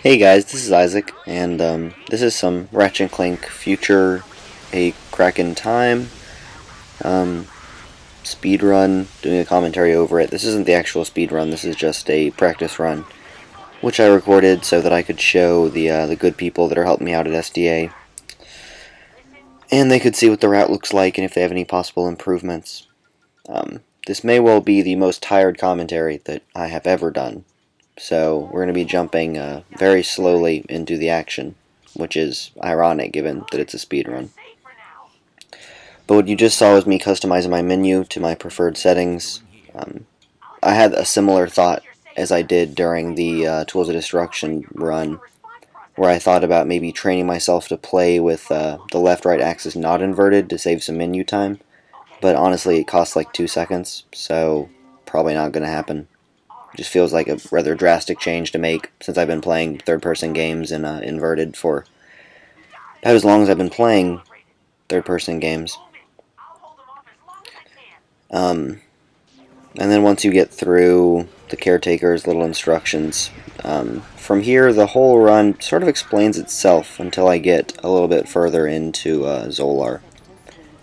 Hey guys, this is Isaac, and this is some Ratchet and Clank Future, a Crack in Time, speedrun, doing a commentary over it. This isn't the actual speedrun, this is just a practice run, which I recorded so that I could show the good people that are helping me out at SDA, and they could see what the route looks like and if they have any possible improvements. This may well be the most tired commentary that I have ever done. So we're going to be jumping very slowly into the action, which is ironic given that it's a speedrun. But what you just saw was me customizing my menu to my preferred settings. I had a similar thought as I did during the Tools of Destruction run, where I thought about maybe training myself to play with the left-right axis not inverted to save some menu time. But honestly, it costs like 2 seconds, so probably not going to happen. Just feels like a rather drastic change to make since I've been playing third-person games in inverted for about as long as I've been playing third-person games. And then once you get through the caretaker's little instructions, from here the whole run sort of explains itself until I get a little bit further into Zolar.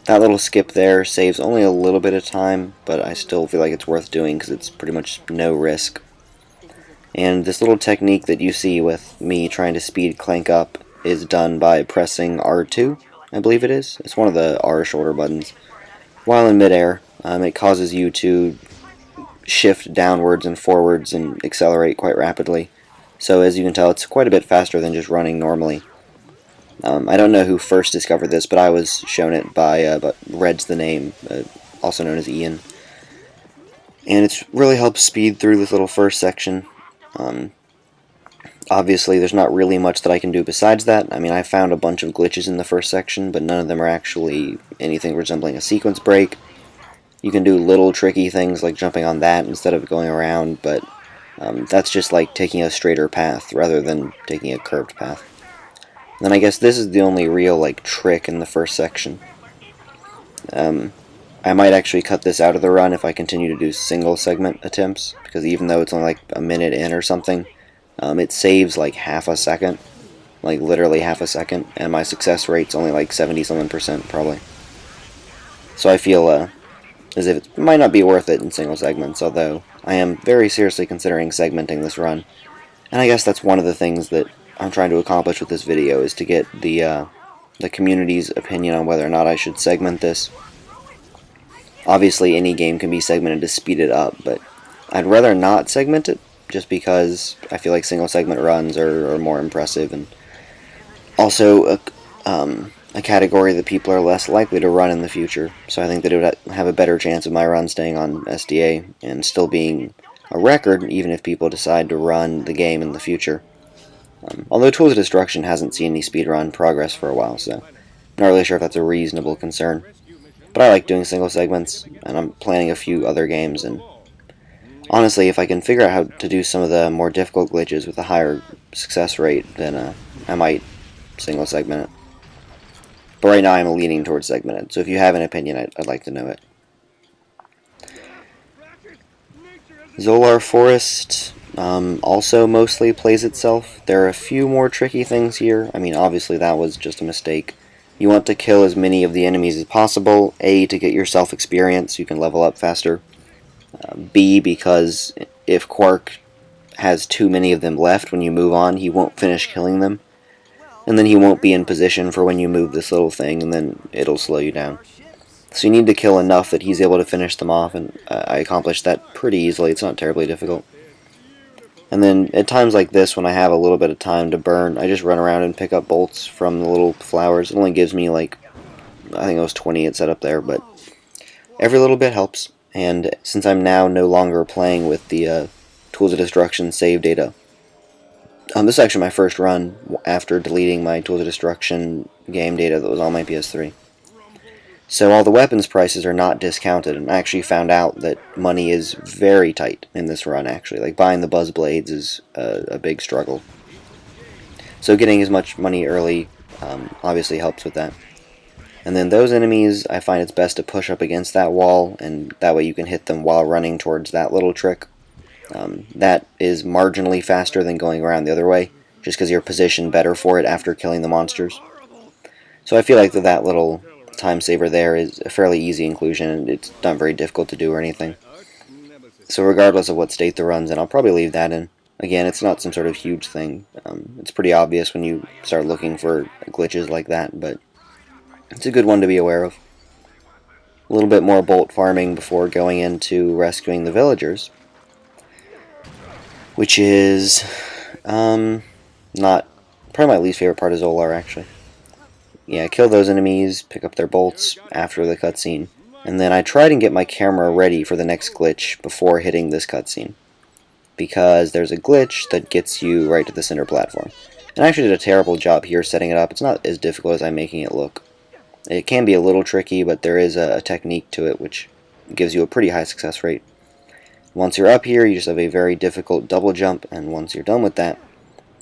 That little skip there saves only a little bit of time, but I still feel like it's worth doing because it's pretty much no risk. And this little technique that you see with me trying to speed Clank up is done by pressing R2, I believe it is. It's one of the R shoulder buttons. While in midair, it causes you to shift downwards and forwards and accelerate quite rapidly. So as you can tell, it's quite a bit faster than just running normally. I don't know who first discovered this, but I was shown it by but Red's the name, also known as Ian. And it's really helped speed through this little first section. Obviously, there's not really much that I can do besides that. I mean, I found a bunch of glitches in the first section, but none of them are actually anything resembling a sequence break. You can do little tricky things like jumping on that instead of going around, but that's just like taking a straighter path rather than taking a curved path. Then I guess this is the only real like trick in the first section. I might actually cut this out of the run if I continue to do single segment attempts, because even though it's only like a minute in or something, it saves like half a second, like literally half a second, and my success rate's only like 70-something% probably. So I feel as if it might not be worth it in single segments, although I am very seriously considering segmenting this run. And I guess that's one of the things that I'm trying to accomplish with this video, is to get the community's opinion on whether or not I should segment this. Obviously, any game can be segmented to speed it up, but I'd rather not segment it, just because I feel like single segment runs are more impressive, and also a category that people are less likely to run in the future. So I think that it would have a better chance of my run staying on SDA and still being a record, even if people decide to run the game in the future. Although Tools of Destruction hasn't seen any speedrun progress for a while, so I'm not really sure if that's a reasonable concern. But I like doing single segments, and I'm planning a few other games, and honestly, if I can figure out how to do some of the more difficult glitches with a higher success rate, then I might single segment it. But right now I'm leaning towards segmented, so if you have an opinion, I'd like to know it. Zolar Forest also mostly plays itself. There are a few more tricky things here. I mean, obviously that was just a mistake. You want to kill as many of the enemies as possible. A, to get yourself experience, you can level up faster. B, because if Quark has too many of them left when you move on, he won't finish killing them. And then he won't be in position for when you move this little thing, and then it'll slow you down. So you need to kill enough that he's able to finish them off, and I accomplished that pretty easily. It's not terribly difficult. And then at times like this, when I have a little bit of time to burn, I just run around and pick up bolts from the little flowers. It only gives me like, I think it was 20 it set up there, but every little bit helps. And since I'm now no longer playing with the Tools of Destruction save data, this is actually my first run after deleting my Tools of Destruction game data that was on my PS3. So all the weapons prices are not discounted, and I actually found out that money is very tight in this run, actually. Like, buying the Buzz Blades is a big struggle. So getting as much money early obviously helps with that. And then those enemies, I find it's best to push up against that wall, and that way you can hit them while running towards that little trick. That is marginally faster than going around the other way, just because you're positioned better for it after killing the monsters. So I feel like that little time saver there is a fairly easy inclusion, and it's not very difficult to do or anything. So regardless of what state the run's in, I'll probably leave that in. Again, it's not some sort of huge thing. It's pretty obvious when you start looking for glitches like that, but it's a good one to be aware of. A little bit more bolt farming before going into rescuing the villagers, which is not probably my least favorite part of Zolar, actually. Yeah, kill those enemies, pick up their bolts after the cutscene, and then I tried and get my camera ready for the next glitch before hitting this cutscene, because there's a glitch that gets you right to the center platform. And I actually did a terrible job here setting it up. It's not as difficult as I'm making it look. It can be a little tricky, but there is a technique to it which gives you a pretty high success rate. Once you're up here, you just have a very difficult double jump, and once you're done with that,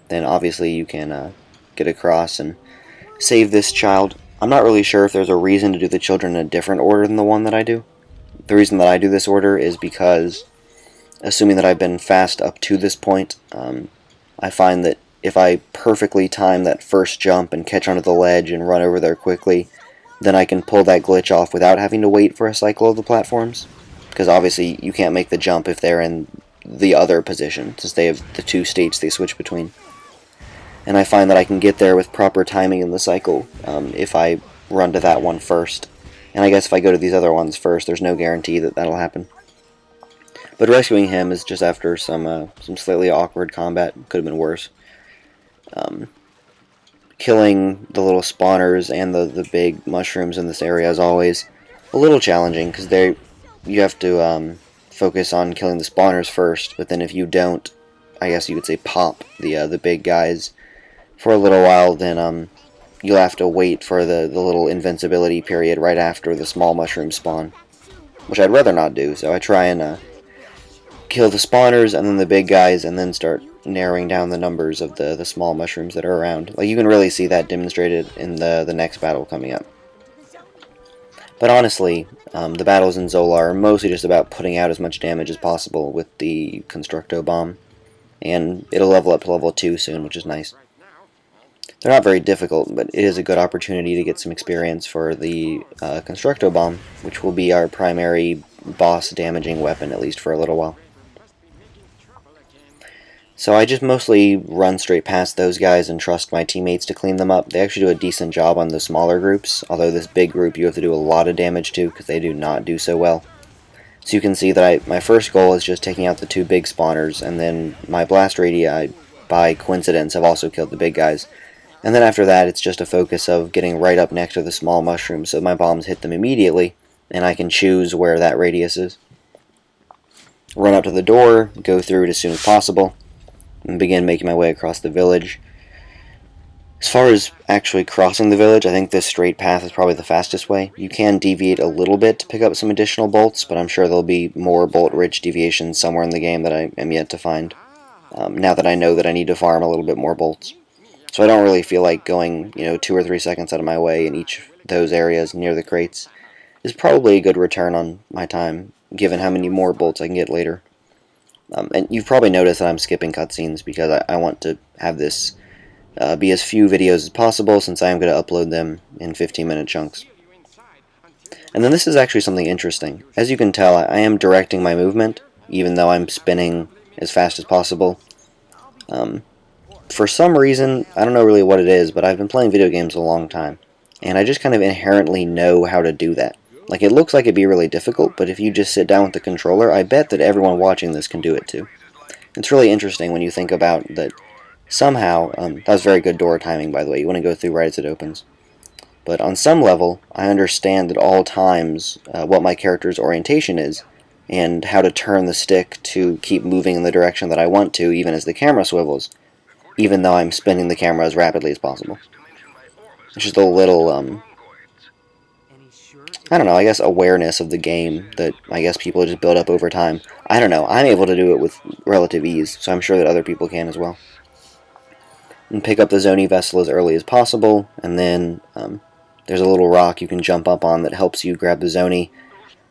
then obviously you can get across and save this child. I'm not really sure if there's a reason to do the children in a different order than the one that I do. The reason that I do this order is because, assuming that I've been fast up to this point, I find that if I perfectly time that first jump and catch onto the ledge and run over there quickly, then I can pull that glitch off without having to wait for a cycle of the platforms. Because obviously you can't make the jump if they're in the other position, since they have the two states they switch between. And I find that I can get there with proper timing in the cycle if I run to that one first. And I guess if I go to these other ones first, there's no guarantee that that'll happen. But rescuing him is just after some slightly awkward combat. Could have been worse. Killing the little spawners and the big mushrooms in this area is always a little challenging, because you have to focus on killing the spawners first, but then if you don't, I guess you could say pop the big guys for a little while, then you'll have to wait for the little invincibility period right after the small mushrooms spawn, which I'd rather not do. So I try and kill the spawners and then the big guys, and then start narrowing down the numbers of the small mushrooms that are around. Like, you can really see that demonstrated in the next battle coming up. But honestly, the battles in Zolar are mostly just about putting out as much damage as possible with the Constructo Bomb, and it'll level up to level 2 soon, which is nice. They're not very difficult, but it is a good opportunity to get some experience for the Constructo Bomb, which will be our primary boss damaging weapon, at least for a little while. So I just mostly run straight past those guys and trust my teammates to clean them up. They actually do a decent job on the smaller groups, although this big group you have to do a lot of damage to, because they do not do so well. So you can see that my first goal is just taking out the two big spawners, and then my blast radii, by coincidence, have also killed the big guys. And then after that, it's just a focus of getting right up next to the small mushrooms so my bombs hit them immediately, and I can choose where that radius is. Run up to the door, go through it as soon as possible, and begin making my way across the village. As far as actually crossing the village, I think this straight path is probably the fastest way. You can deviate a little bit to pick up some additional bolts, but I'm sure there'll be more bolt-rich deviations somewhere in the game that I am yet to find, now that I know that I need to farm a little bit more bolts. So I don't really feel like going, 2 or 3 seconds out of my way in each of those areas near the crates is probably a good return on my time, given how many more bolts I can get later. And you've probably noticed that I'm skipping cutscenes because I want to have this be as few videos as possible, since I am going to upload them in 15-minute chunks. And then this is actually something interesting. As you can tell, I am directing my movement, even though I'm spinning as fast as possible. For some reason, I don't know really what it is, but I've been playing video games a long time, and I just kind of inherently know how to do that. Like, it looks like it'd be really difficult, but if you just sit down with the controller, I bet that everyone watching this can do it too. It's really interesting when you think about that somehow, that was very good door timing, by the way. You want to go through right as it opens. But on some level, I understand at all times what my character's orientation is, and how to turn the stick to keep moving in the direction that I want to, even as the camera swivels, even though I'm spinning the camera as rapidly as possible. It's just a little, I don't know, I guess awareness of the game that I guess people just build up over time. I don't know, I'm able to do it with relative ease, so I'm sure that other people can as well. And pick up the Zoni vessel as early as possible, and then there's a little rock you can jump up on that helps you grab the Zoni.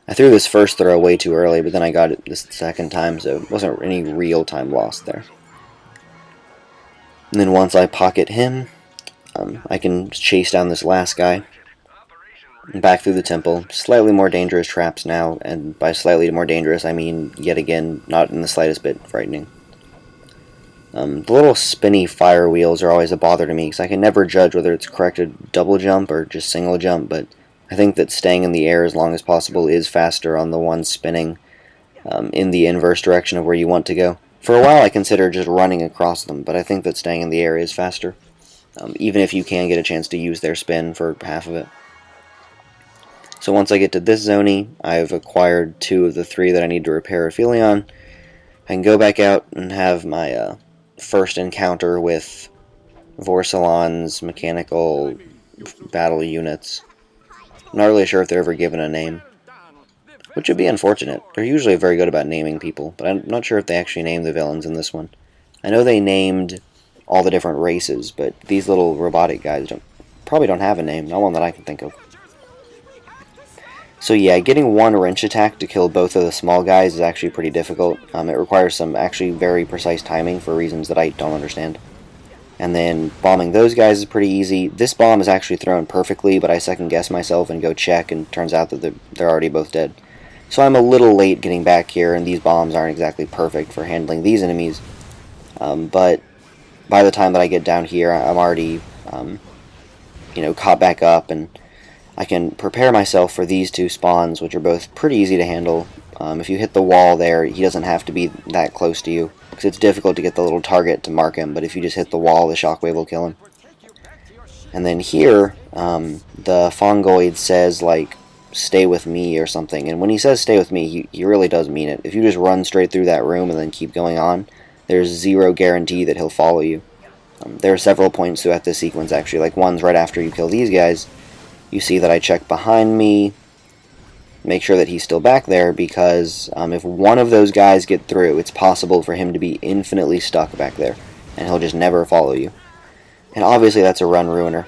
I threw this first throw way too early, but then I got it this second time, so it wasn't any real time lost there. And then once I pocket him, I can chase down this last guy. Back through the temple. Slightly more dangerous traps now, and by slightly more dangerous I mean, yet again, not in the slightest bit frightening. The little spinny fire wheels are always a bother to me, because I can never judge whether it's correct to double jump or just single jump, but I think that staying in the air as long as possible is faster on the one spinning in the inverse direction of where you want to go. For a while I considered just running across them, but I think that staying in the air is faster, even if you can get a chance to use their spin for half of it. So once I get to this zone, I've acquired 2 of the 3 that I need to repair Aphelion. I can go back out and have my first encounter with Vorsalon's mechanical battle units. I'm not really sure if they're ever given a name, which would be unfortunate. They're usually very good about naming people, but I'm not sure if they actually named the villains in this one. I know they named all the different races, but these little robotic guys probably don't have a name, not one that I can think of. So yeah, getting one wrench attack to kill both of the small guys is actually pretty difficult. It requires some actually very precise timing for reasons that I don't understand. And then bombing those guys is pretty easy. This bomb is actually thrown perfectly, but I second guess myself and go check, and it turns out that they're already both dead. So I'm a little late getting back here, and these bombs aren't exactly perfect for handling these enemies. But by the time that I get down here, I'm already, caught back up, and I can prepare myself for these 2 spawns, which are both pretty easy to handle. If you hit the wall there, he doesn't have to be that close to you, because it's difficult to get the little target to mark him, but if you just hit the wall, the shockwave will kill him. And then here, the Fongoid says, like, stay with me or something, and when he says stay with me, he really does mean it. If you just run straight through that room and then keep going on, there's 0 guarantee that he'll follow you. There are several points throughout this sequence, actually, like one's right after you kill these guys. You see that I check behind me, make sure that he's still back there, because if one of those guys get through, it's possible for him to be infinitely stuck back there, and he'll just never follow you. And obviously that's a run ruiner.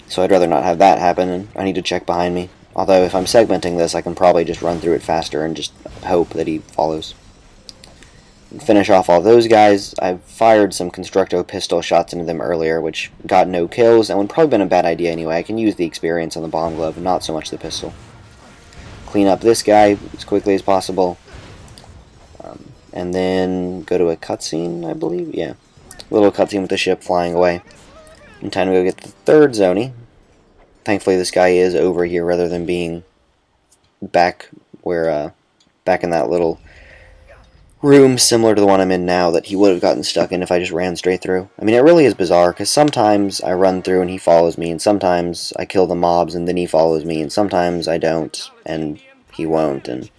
So I'd rather not have that happen, and I need to check behind me. Although if I'm segmenting this, I can probably just run through it faster and just hope that he follows. Finish off all those guys. I fired some Constructo pistol shots into them earlier, which got no kills, and would probably been a bad idea anyway. I can use the experience on the bomb glove, not so much the pistol. Clean up this guy as quickly as possible, and then go to a cutscene, I believe. Yeah, a little cutscene with the ship flying away. And time to go get the 3rd zone. Thankfully, this guy is over here rather than being back in that little room similar to the one I'm in now that he would have gotten stuck in if I just ran straight through. I mean, it really is bizarre, because sometimes I run through and he follows me, and sometimes I kill the mobs and then he follows me, and sometimes I don't and he won't, and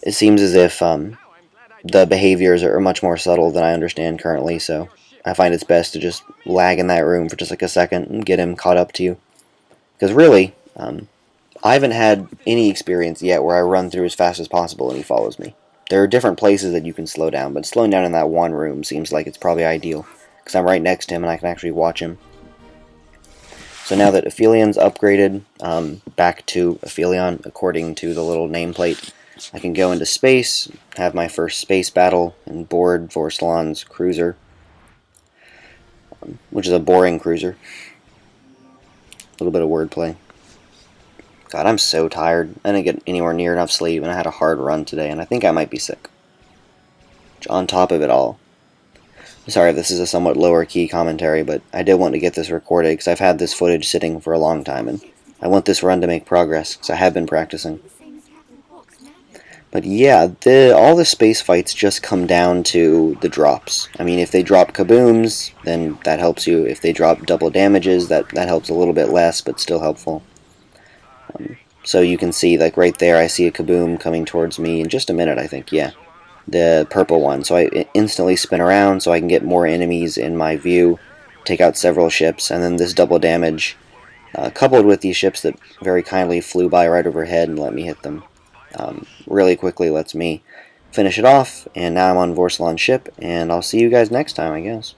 it seems as if the behaviors are much more subtle than I understand currently, so I find it's best to just lag in that room for just like a second and get him caught up to you. Because really, I haven't had any experience yet where I run through as fast as possible and he follows me. There are different places that you can slow down, but slowing down in that one room seems like it's probably ideal, because I'm right next to him and I can actually watch him. So now that Aphelion's upgraded back to Aphelion according to the little nameplate, I can go into space, have my first space battle, and board Vorsalon's cruiser, which is a boring cruiser. A little bit of wordplay. God, I'm so tired. I didn't get anywhere near enough sleep, and I had a hard run today, and I think I might be sick. On top of it all. Sorry if this is a somewhat lower key commentary, but I did want to get this recorded, because I've had this footage sitting for a long time, and I want this run to make progress, because I have been practicing. But yeah, all the space fights just come down to the drops. I mean, if they drop kabooms, then that helps you. If they drop double damages, that helps a little bit less, but still helpful. So you can see, like right there, I see a kaboom coming towards me in just a minute, I think, yeah. The purple one. So I instantly spin around so I can get more enemies in my view, take out several ships, and then this double damage, coupled with these ships that very kindly flew by right overhead and let me hit them, really quickly lets me finish it off, and now I'm on Vorsalon's ship, and I'll see you guys next time, I guess.